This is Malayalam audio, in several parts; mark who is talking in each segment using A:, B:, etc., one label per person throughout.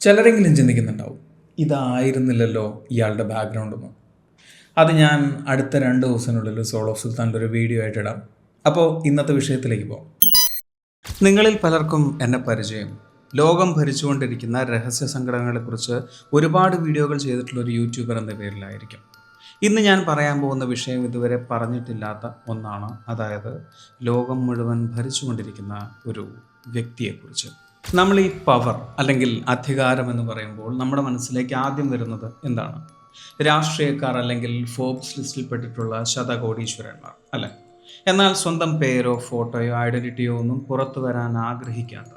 A: ചിലരെങ്കിലും ചിന്തിക്കുന്നുണ്ടാവും, ഇതായിരുന്നില്ലല്ലോ ഇയാളുടെ ബാക്ക്ഗ്രൗണ്ട് എന്ന്. അത് ഞാൻ അടുത്ത 2 ദിവസത്തിനുള്ളിൽ സോൾ ഓഫ് സുൽത്താനിൽ ഒരു വീഡിയോ ആയിട്ട് ഇടാം. അപ്പോൾ ഇന്നത്തെ വിഷയത്തിലേക്ക് പോകാം. നിങ്ങളിൽ പലർക്കും എന്നെ പരിചയം. ലോകം ഭരിച്ചുകൊണ്ടിരിക്കുന്ന രഹസ്യ സംഘടനകളെക്കുറിച്ച് ഒരുപാട് വീഡിയോകൾ ചെയ്തിട്ടുള്ള ഒരു യൂട്യൂബർ എന്ന പേരിലായിരിക്കും. ഇന്ന് ഞാൻ പറയാൻ പോകുന്ന വിഷയം ഇതുവരെ പറഞ്ഞിട്ടില്ലാത്ത ഒന്നാണ്. അതായത് ലോകം മുഴുവൻ ഭരിച്ചുകൊണ്ടിരിക്കുന്ന ഒരു വ്യക്തിയെക്കുറിച്ച്. നമ്മൾ ഈ പവർ അല്ലെങ്കിൽ അധികാരം എന്ന് പറയുമ്പോൾ നമ്മുടെ മനസ്സിലേക്ക് ആദ്യം വരുന്നത് എന്താണ്? രാഷ്ട്രീയക്കാർ അല്ലെങ്കിൽ ഫോർബ്സ് ലിസ്റ്റിൽപ്പെട്ടിട്ടുള്ള ശതകോടീശ്വരന്മാർ അല്ലെ? എന്നാൽ സ്വന്തം പേരോ ഫോട്ടോയോ ഐഡന്റിറ്റിയോ ഒന്നും പുറത്തു വരാൻ ആഗ്രഹിക്കാത്ത,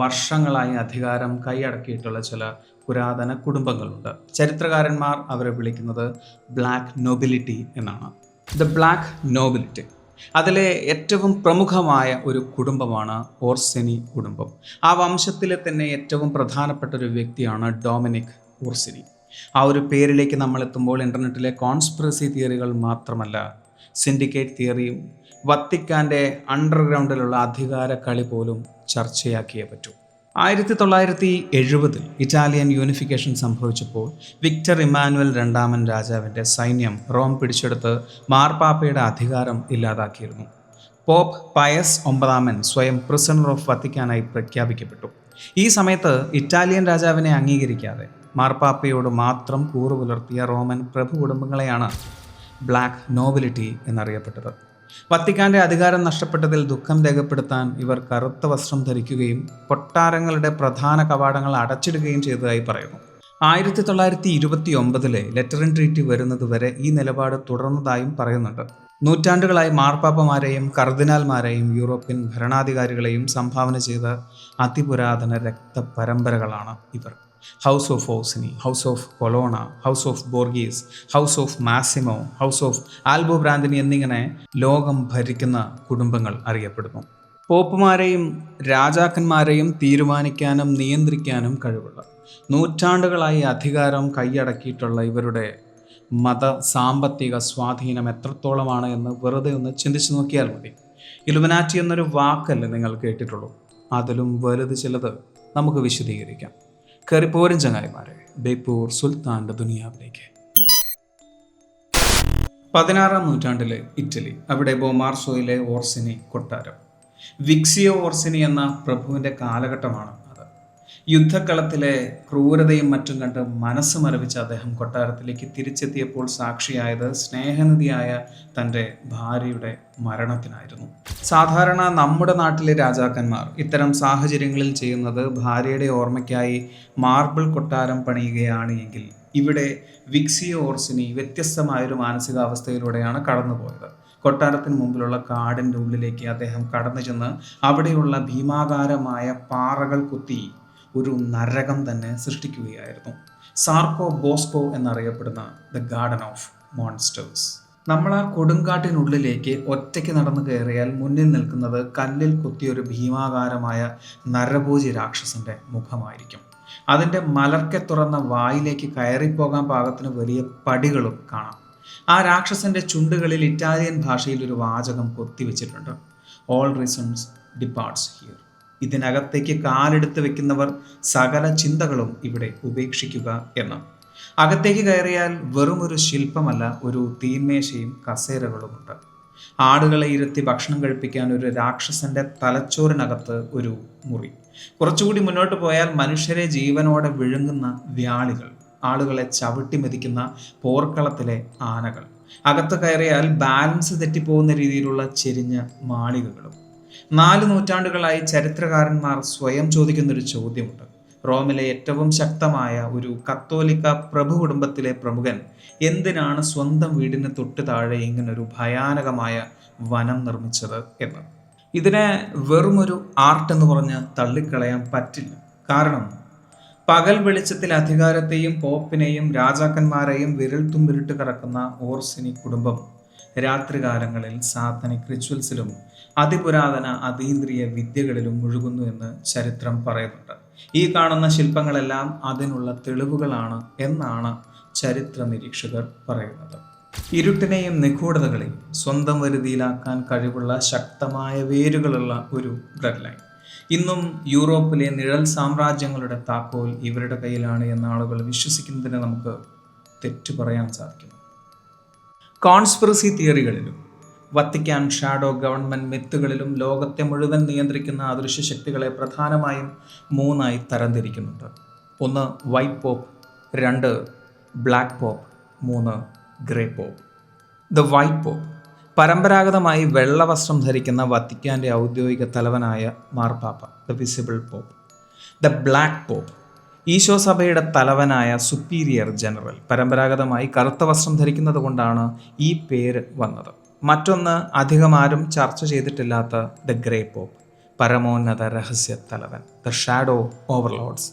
A: വർഷങ്ങളായി അധികാരം കൈയടക്കിയിട്ടുള്ള ചില പുരാതന കുടുംബങ്ങളുണ്ട്. ചരിത്രകാരന്മാർ അവരെ വിളിക്കുന്നത് ബ്ലാക്ക് നോബിലിറ്റി എന്നാണ്. ദ ബ്ലാക്ക് നോബിലിറ്റി, അതിലെ ഏറ്റവും പ്രമുഖമായ ഒരു കുടുംബമാണ് ഓർസിനി കുടുംബം. ആ വംശത്തിലെ തന്നെ ഏറ്റവും പ്രധാനപ്പെട്ട ഒരു വ്യക്തിയാണ് ഡൊമിനിക് ഓർസിനി. ആ ഒരു പേരിലേക്ക് നമ്മൾ എത്തുമ്പോൾ ഇൻ്റർനെറ്റിലെ കോൺസ്പിറസി തിയറികൾ മാത്രമല്ല, സിൻഡിക്കേറ്റ് തിയറിയും വത്തിക്കാൻ്റെ അണ്ടർഗ്രൗണ്ടിലുള്ള അധികാര കളി പോലും ചർച്ചയാക്കിയേ പറ്റൂ. 1970 ഇറ്റാലിയൻ യൂണിഫിക്കേഷൻ സംഭവിച്ചപ്പോൾ വിക്ടർ ഇമ്മാനുവൽ രണ്ടാമൻ രാജാവിൻ്റെ സൈന്യം റോം പിടിച്ചെടുത്ത് മാർപ്പാപ്പയുടെ അധികാരം ഇല്ലാതാക്കിയിരുന്നു. പോപ്പ് പയസ് 9 സ്വയം പ്രിസണർ ഓഫ് വത്തിക്കാനായി പ്രഖ്യാപിക്കപ്പെട്ടു. ഈ സമയത്ത് ഇറ്റാലിയൻ രാജാവിനെ അംഗീകരിക്കാതെ മാർപ്പാപ്പയോട് മാത്രം കൂറു പുലർത്തിയ റോമൻ പ്രഭു കുടുംബങ്ങളെയാണ് ബ്ലാക്ക് നോബിലിറ്റി എന്നറിയപ്പെട്ടത്. വത്തിക്കാന്റെ അധികാരം നഷ്ടപ്പെട്ടതിൽ ദുഃഖം രേഖപ്പെടുത്താൻ ഇവർ കറുത്ത വസ്ത്രം ധരിക്കുകയും കൊട്ടാരങ്ങളുടെ പ്രധാന കവാടങ്ങൾ അടച്ചിടുകയും ചെയ്തതായി പറയുന്നു. 1929 ലെറ്ററിൻ ട്രീറ്റി വരുന്നതുവരെ ഈ നിലപാട് തുടർന്നതായും പറയുന്നുണ്ട്. നൂറ്റാണ്ടുകളായി മാർപ്പാപ്പമാരെയും കർദിനാൽമാരെയും യൂറോപ്യൻ ഭരണാധികാരികളെയും സംഭാവന ചെയ്ത അതിപുരാതന രക്തപരമ്പരകളാണ് ഇവർ. House of Orsini, house of Colonna, house of Borghese, house of Massimo, house of Aldobrandini എന്നിങ്ങനെ ലോകം ഭരിക്കുന്ന കുടുംബങ്ങൾ അറിയപ്പെടുന്നു. പോപ്പുമാരെയും രാജാക്കന്മാരെയും തീരുമാനിക്കാനും നിയന്ത്രിക്കാനും കഴിവുള്ള, നൂറ്റാണ്ടുകളായി അധികാരം കൈയടക്കിയിട്ടുള്ള ഇവരുടെ മത സാമ്പത്തിക സ്വാധീനം എത്രത്തോളമാണ് എന്ന് വെറുതെ ഒന്ന് ചിന്തിച്ചു നോക്കിയാൽ മതി. ഇലുമിനാറ്റി എന്നൊരു വാക്കല്ലേ നിങ്ങൾ കേട്ടിട്ടുള്ളൂ? അതിലും വലുത് ചിലത് നമുക്ക് വിശദീകരിക്കാം. കയറിപ്പോരും ചങ്ങായിമാരെ, ബേപ്പൂർ സുൽത്താൻ്റെ ദുനിയാവിലേക്ക്. 16-ാം നൂറ്റാണ്ടിലെ ഇറ്റലി, അവിടെ ബൊമാർസോയിലെ ഓർസിനി കൊട്ടാരം. വിക്സിയോ ഓർസിനി എന്ന പ്രഭുവിൻ്റെ കാലഘട്ടമാണ് അത്. യുദ്ധക്കളത്തിലെ ക്രൂരതയും മറ്റും കണ്ട് മനസ്സ് മരവിച്ച അദ്ദേഹം കൊട്ടാരത്തിലേക്ക് തിരിച്ചെത്തിയപ്പോൾ സാക്ഷിയായത് സ്നേഹനിധിയായ തൻ്റെ ഭാര്യയുടെ മരണത്തിനായിരുന്നു. സാധാരണ നമ്മുടെ നാട്ടിലെ രാജാക്കന്മാർ ഇത്തരം സാഹചര്യങ്ങളിൽ ചെയ്യുന്നത് ഭാര്യയുടെ ഓർമ്മയ്ക്കായി മാർബിൾ കൊട്ടാരം പണിയുകയാണ് എങ്കിൽ, ഇവിടെ വിക്സിയോ ഓർസിനി വ്യത്യസ്തമായൊരു മാനസികാവസ്ഥയിലൂടെയാണ് കടന്നുപോയത്. കൊട്ടാരത്തിന് മുമ്പിലുള്ള കാടിൻ്റെ ഉള്ളിലേക്ക് അദ്ദേഹം കടന്നു ചെന്ന് അവിടെയുള്ള ഭീമാകാരമായ പാറകൾ കുത്തി ഒരു നരകം തന്നെ സൃഷ്ടിക്കുകയായിരുന്നു. സാർക്കോ ബോസ്കോ എന്നറിയപ്പെടുന്ന ദ ഗാർഡൻ ഓഫ് മോൺസ്റ്റേഴ്സ്. നമ്മൾ ആ കൊടുങ്കാട്ടിനുള്ളിലേക്ക് ഒറ്റയ്ക്ക് നടന്നു കയറിയാൽ മുന്നിൽ നിൽക്കുന്നത് കല്ലിൽ കുത്തിയൊരു ഭീമാകാരമായ നരഭോജി രാക്ഷസന്റെ മുഖമായിരിക്കും. അതിൻ്റെ മലർക്കെ തുറന്ന വായിലേക്ക് കയറിപ്പോകാൻ പാകത്തിന് വലിയ പടികളും കാണാം. ആ രാക്ഷസന്റെ ചുണ്ടുകളിൽ ഇറ്റാലിയൻ ഭാഷയിൽ ഒരു വാചകം കൊത്തിവെച്ചിട്ടുണ്ട്: ഓൾ റീസൺസ് ഡിപ്പാർട്സ് ഹിയർ. ഇതിനകത്തേക്ക് കാലെടുത്ത് വെക്കുന്നവർ സകല ചിന്തകളും ഇവിടെ ഉപേക്ഷിക്കുക എന്ന്. അകത്തേക്ക് കയറിയാൽ വെറുമൊരു ശില്പമല്ല, ഒരു തീന്മേശയും കസേരകളുമുണ്ട്. ആടുകളെ ഇരുത്തി ഭക്ഷണം കഴിപ്പിക്കാൻ ഒരു രാക്ഷസന്റെ തലച്ചോറിനകത്ത് ഒരു മുറി. കുറച്ചുകൂടി മുന്നോട്ട് പോയാൽ മനുഷ്യരെ ജീവനോടെ വിഴുങ്ങുന്ന വ്യാളികൾ, ആളുകളെ ചവിട്ടി മെതിക്കുന്ന പോർക്കളത്തിലെ ആനകൾ. അകത്ത് കയറിയാൽ ബാലൻസ് തെറ്റിപ്പോകുന്ന രീതിയിലുള്ള ചെരിഞ്ഞ മാളികകളും. 4 നൂറ്റാണ്ടുകളായി ചരിത്രകാരന്മാർ സ്വയം ചോദിക്കുന്നൊരു ചോദ്യമുണ്ട്: റോമിലെ ഏറ്റവും ശക്തമായ ഒരു കത്തോലിക്ക പ്രഭു കുടുംബത്തിലെ പ്രമുഖൻ എന്തിനാണ് സ്വന്തം വീടിന് തൊട്ട് താഴെ ഇങ്ങനൊരു ഭയാനകമായ വനം നിർമ്മിച്ചത് എന്ന്. ഇതിനെ വെറുമൊരു ആർട്ട് എന്ന് പറഞ്ഞ് തള്ളിക്കളയാൻ പറ്റില്ല. കാരണം പകൽ വെളിച്ചത്തിൽ അധികാരത്തെയും പോപ്പിനെയും രാജാക്കന്മാരെയും വിരൽ തുമ്പിലിട്ട് കിടക്കുന്ന ഓർസിനി കുടുംബം രാത്രികാലങ്ങളിൽ സാത്തനിക് റിച്വൽസിലും അതിപുരാതന അതീന്ദ്രിയ വിദ്യകളിലും മുഴുകുന്നു എന്ന് ചരിത്രം പറയുന്നുണ്ട്. ഈ കാണുന്ന ശില്പങ്ങളെല്ലാം അതിനുള്ള തെളിവുകളാണ് എന്നാണ് ചരിത്ര നിരീക്ഷകർ പറയുന്നത്. ഇരുട്ടിനെയും നിഗൂഢതകളെയും സ്വന്തം വരുതിയിലാക്കാൻ കഴിവുള്ള ശക്തമായ വേരുകളുള്ള ഒരു ബ്ലഡ് ലൈൻ. ഇന്നും യൂറോപ്പിലെ നിഴൽ സാമ്രാജ്യങ്ങളുടെ താക്കോൽ ഇവരുടെ കയ്യിലാണ് എന്ന ആളുകൾ വിശ്വസിക്കുന്നതിന് നമുക്ക് തെറ്റു പറയാൻ സാധിക്കും. കോൺസ്പിറസി തിയറികളിലും വത്തിക്കാൻ ഷാഡോ ഗവൺമെൻറ് മിത്തുകളിലും ലോകത്തെ മുഴുവൻ നിയന്ത്രിക്കുന്ന അദൃശ്യ ശക്തികളെ പ്രധാനമായും 3 തരംതിരിക്കുന്നുണ്ട്. 1 white pope, 2 black pope, 3 grey pope. The white pope പരമ്പരാഗതമായി വെള്ള വസ്ത്രം ധരിക്കുന്ന വത്തിക്കാൻ്റെ ഔദ്യോഗിക തലവനായ മാർപ്പാപ്പ, the visible pope. The black pope ഈശോ സഭയുടെ തലവനായ സുപ്പീരിയർ ജനറൽ, പരമ്പരാഗതമായി കറുത്ത വസ്ത്രം ധരിക്കുന്നത് കൊണ്ടാണ് ഈ പേര് വന്നത്. മറ്റൊന്ന് അധികം ആരും ചർച്ച ചെയ്തിട്ടില്ലാത്ത ദ ഗ്രേ പോപ്പ്, പരമോന്നത രഹസ്യ തലവൻ, ദ ഷാഡോ ഓവർലോഡ്സ്.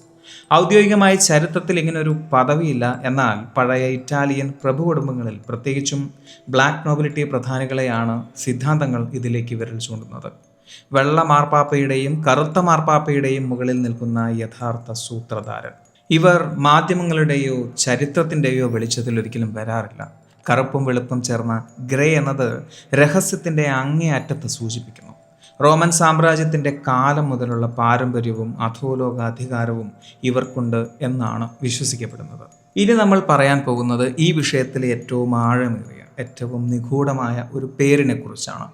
A: ഔദ്യോഗികമായ ചരിത്രത്തിൽ ഇങ്ങനൊരു പദവിയില്ല. എന്നാൽ പഴയ ഇറ്റാലിയൻ പ്രഭു കുടുംബങ്ങളിൽ, പ്രത്യേകിച്ചും ബ്ലാക്ക് നോബിലിറ്റി പ്രധാനികളെയാണ് സിദ്ധാന്തങ്ങൾ ഇതിലേക്ക് വിരൽ ചൂണ്ടുന്നത്. വെള്ള മാർപ്പാപ്പയുടെയും കറുത്ത മാർപ്പാപ്പയുടെയും മുകളിൽ നിൽക്കുന്ന യഥാർത്ഥ സൂത്രധാരൻ. ഇവർ മാധ്യമങ്ങളുടെയോ ചരിത്രത്തിൻ്റെയോ വെളിച്ചത്തിൽ ഒരിക്കലും വരാറില്ല. കറുപ്പും വെളുപ്പും ചേർന്ന ഗ്രേ എന്നത് രഹസ്യത്തിൻ്റെ അങ്ങേയറ്റത്ത് സൂചിപ്പിക്കുന്നു. റോമൻ സാമ്രാജ്യത്തിൻ്റെ കാലം മുതലുള്ള പാരമ്പര്യവും അധോലോക അധികാരവും ഇവർക്കുണ്ട് എന്നാണ് വിശ്വസിക്കപ്പെടുന്നത്. ഇനി നമ്മൾ പറയാൻ പോകുന്നത് ഈ വിഷയത്തിലെ ഏറ്റവും ആഴമേറിയ, ഏറ്റവും നിഗൂഢമായ ഒരു പേരിനെ കുറിച്ചാണ്.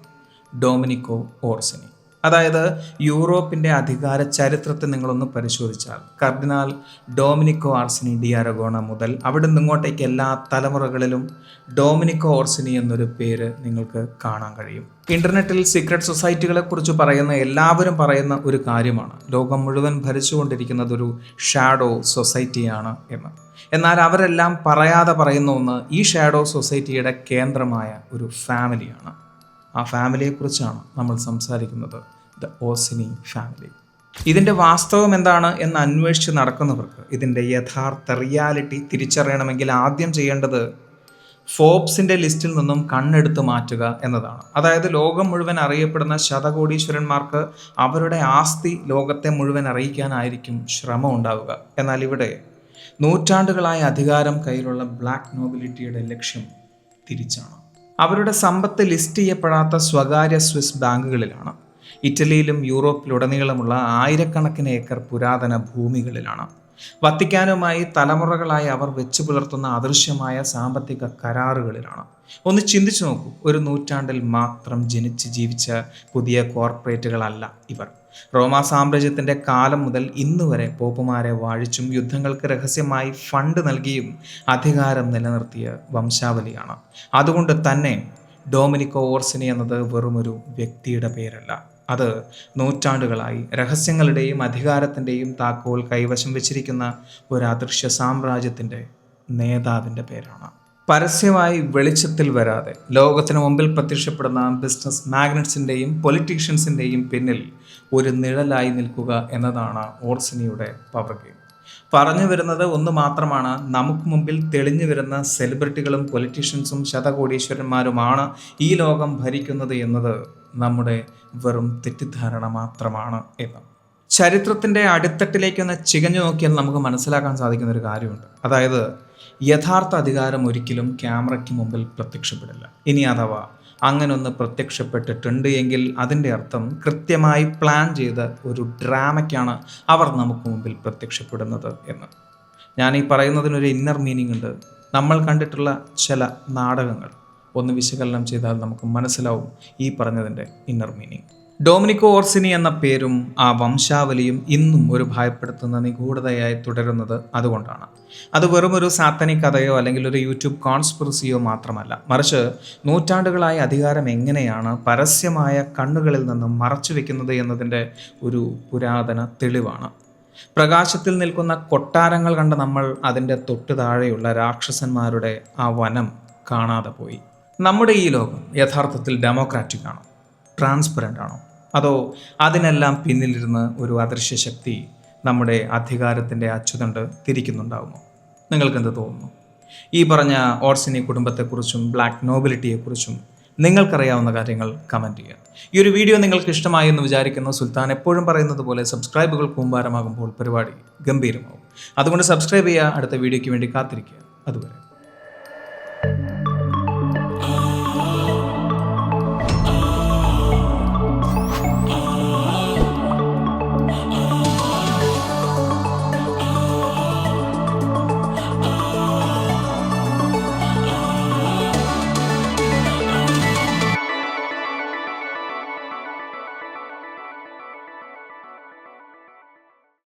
A: ഡൊമിനിക്കോ ഓർസിനി. അതായത് യൂറോപ്പിൻ്റെ അധികാര ചരിത്രത്തെ നിങ്ങളൊന്ന് പരിശോധിച്ചാൽ കർദിനാൾ ഡൊമിനിക്കോ ഓർസിനി ഡി അരഗോണ മുതൽ അവിടെ നിന്നിങ്ങോട്ടേക്ക് എല്ലാ തലമുറകളിലും ഡൊമിനിക്കോ ഓർസിനി എന്നൊരു പേര് നിങ്ങൾക്ക് കാണാൻ കഴിയും. ഇൻ്റർനെറ്റിൽ സീക്രട്ട് സൊസൈറ്റികളെ കുറിച്ച് പറയുന്ന എല്ലാവരും പറയുന്ന ഒരു കാര്യമാണ് ലോകം മുഴുവൻ ഭരിച്ചുകൊണ്ടിരിക്കുന്നത് ഒരു ഷാഡോ സൊസൈറ്റിയാണ് എന്ന്. എന്നാൽ അവരെല്ലാം പറയാതെ പറയുന്ന ഒന്ന് ഈ ഷാഡോ സൊസൈറ്റിയുടെ കേന്ദ്രമായ ഒരു ഫാമിലിയാണ്. ആ ഫാമിലിയെക്കുറിച്ചാണ് നമ്മൾ സംസാരിക്കുന്നത്, ദ ഓർസിനി ഫാമിലി. ഇതിൻ്റെ വാസ്തവം എന്താണ് എന്ന് അന്വേഷിച്ച് നടക്കുന്നവർക്ക് ഇതിൻ്റെ യഥാർത്ഥ റിയാലിറ്റി തിരിച്ചറിയണമെങ്കിൽ ആദ്യം ചെയ്യേണ്ടത് ഫോബ്സിൻ്റെ ലിസ്റ്റിൽ നിന്നും കണ്ണെടുത്ത് മാറ്റുക എന്നതാണ്. അതായത് ലോകം മുഴുവൻ അറിയപ്പെടുന്ന ശതകോടീശ്വരന്മാർക്ക് അവരുടെ ആസ്തി ലോകത്തെ മുഴുവൻ അറിയിക്കാനായിരിക്കും ശ്രമം ഉണ്ടാവുക. എന്നാൽ ഇവിടെ നൂറ്റാണ്ടുകളായ അധികാരം കയ്യിലുള്ള ബ്ലാക്ക് നോബിലിറ്റിയുടെ ലക്ഷ്യം തിരിച്ചാണ്. അവരുടെ സമ്പത്ത് ലിസ്റ്റ് ചെയ്യപ്പെടാത്ത സ്വകാര്യ സ്വിസ് ബാങ്കുകളിലാണ്. ഇറ്റലിയിലും യൂറോപ്പിലുടനീളമുള്ള ആയിരക്കണക്കിന് ഏക്കർ പുരാതന ഭൂമികളിലാണ്. വത്തിക്കാനുമായി തലമുറകളായി അവർ വെച്ചു പുലർത്തുന്ന അദൃശ്യമായ സാമ്പത്തിക കരാറുകളിലാണ്. ഒന്ന് ചിന്തിച്ചു നോക്കൂ, ഒരു നൂറ്റാണ്ടിൽ മാത്രം ജനിച്ച് ജീവിച്ച പുതിയ കോർപ്പറേറ്റുകളല്ല ഇവർ. റോമാ സാമ്രാജ്യത്തിൻ്റെ കാലം മുതൽ ഇന്ന് വരെ പോപ്പുമാരെ വാഴിച്ചും യുദ്ധങ്ങൾക്ക് രഹസ്യമായി ഫണ്ട് നൽകിയും അധികാരം നിലനിർത്തിയ വംശാവലിയാണ്. അതുകൊണ്ട് തന്നെ ഡൊമിനിക്കോ ഓർസിനി എന്നത് വെറുമൊരു വ്യക്തിയുടെ പേരല്ല, അത് നൂറ്റാണ്ടുകളായി രഹസ്യങ്ങളുടെയും അധികാരത്തിൻ്റെയും താക്കോൽ കൈവശം വെച്ചിരിക്കുന്ന ഒരു അദൃശ്യ സാമ്രാജ്യത്തിൻ്റെ നേതാവിൻ്റെ പേരാണ്. പരസ്യമായി വെളിച്ചത്തിൽ വരാതെ ലോകത്തിന് മുമ്പിൽ പ്രത്യക്ഷപ്പെടുന്ന ബിസിനസ് മാഗ്നറ്റ്സിൻ്റെയും പൊളിറ്റീഷ്യൻസിൻ്റെയും പിന്നിൽ ഒരു നിഴലായി നിൽക്കുക എന്നതാണ് ഓർസിനിയുടെ പവർ ഗെയിം. പറഞ്ഞു വരുന്നത് ഒന്ന് മാത്രമാണ്, നമുക്ക് മുമ്പിൽ തെളിഞ്ഞു വരുന്ന സെലിബ്രിറ്റികളും പൊളിറ്റീഷ്യൻസും ശതകോടീശ്വരന്മാരുമാണ് ഈ ലോകം ഭരിക്കുന്നത് എന്നത് നമ്മുടെ വെറും തെറ്റിദ്ധാരണ മാത്രമാണ് എന്ന്. ചരിത്രത്തിൻ്റെ അടിത്തട്ടിലേക്കൊന്ന് ചികഞ്ഞു നോക്കിയാൽ നമുക്ക് മനസ്സിലാക്കാൻ സാധിക്കുന്ന ഒരു കാര്യമുണ്ട്. അതായത് യഥാർത്ഥ അധികാരം ഒരിക്കലും ക്യാമറയ്ക്ക് മുമ്പിൽ പ്രത്യക്ഷപ്പെടില്ല. ഇനി അഥവാ അങ്ങനൊന്ന് പ്രത്യക്ഷപ്പെട്ടിട്ടുണ്ട് എങ്കിൽ അതിൻ്റെ അർത്ഥം കൃത്യമായി പ്ലാൻ ചെയ്ത ഒരു ഡ്രാമയ്ക്കാണ് അവർ നമുക്ക് മുമ്പിൽ പ്രത്യക്ഷപ്പെടുന്നത് എന്ന്. ഞാൻ ഈ പറയുന്നതിനൊരു ഇന്നർ മീനിങ് ഉണ്ട്. നമ്മൾ കണ്ടിട്ടുള്ള ചില നാടകങ്ങൾ ഒന്ന് വിശകലനം ചെയ്താൽ നമുക്ക് മനസ്സിലാവും ഈ പറഞ്ഞതിൻ്റെ ഇന്നർ മീനിങ്. ഡൊമിനിക്കോ ഓർസിനി എന്ന പേരും ആ വംശാവലിയും ഇന്നും ഒരു ഭയപ്പെടുത്തുന്ന നിഗൂഢതയായി തുടരുന്നത് അതുകൊണ്ടാണ്. അത് വെറുമൊരു സാത്തനിക് കഥയോ അല്ലെങ്കിൽ ഒരു യൂട്യൂബ് കോൺസ്പിറസിയോ മാത്രമല്ല, മറിച്ച് നൂറ്റാണ്ടുകളായി അധികാരം എങ്ങനെയാണ് പരസ്യമായ കണ്ണുകളിൽ നിന്നും മറച്ചു വെക്കുന്നത് എന്നതിൻ്റെ ഒരു പുരാതന തെളിവാണ്. പ്രകാശത്തിൽ നിൽക്കുന്ന കൊട്ടാരങ്ങൾ കണ്ട നമ്മൾ അതിൻ്റെ തൊട്ടു താഴെയുള്ള രാക്ഷസന്മാരുടെ ആ വനം കാണാതെ പോയി. നമ്മുടെ ഈ ലോകം യഥാർത്ഥത്തിൽ ഡെമോക്രാറ്റിക് ആണോ, ട്രാൻസ്പെറൻ്റ് ആണോ, അതോ അതിനെല്ലാം പിന്നിലിരുന്ന് ഒരു അദൃശ്യ ശക്തി നമ്മുടെ അധികാരത്തിൻ്റെ അച്ചുതണ്ട് തിരിക്കുന്നുണ്ടാകുമോ? നിങ്ങൾക്കെന്ത് തോന്നുന്നു? ഈ പറഞ്ഞ ഓർസിനി കുടുംബത്തെക്കുറിച്ചും ബ്ലാക്ക് നോബിലിറ്റിയെക്കുറിച്ചും നിങ്ങൾക്കറിയാവുന്ന കാര്യങ്ങൾ കമൻറ്റ് ചെയ്യുക. ഈ ഒരു വീഡിയോ നിങ്ങൾക്ക് ഇഷ്ടമായി എന്ന് വിചാരിക്കുന്നു. സുൽത്താൻ എപ്പോഴും പറയുന്നത് പോലെ സബ്സ്ക്രൈബുകൾ കൂമ്പാരമാകുമ്പോൾ പരിപാടി ഗംഭീരമാവും. അതുകൊണ്ട് സബ്സ്ക്രൈബ് ചെയ്യുക. അടുത്ത വീഡിയോയ്ക്ക് വേണ്ടി കാത്തിരിക്കുക. അതുവരെ.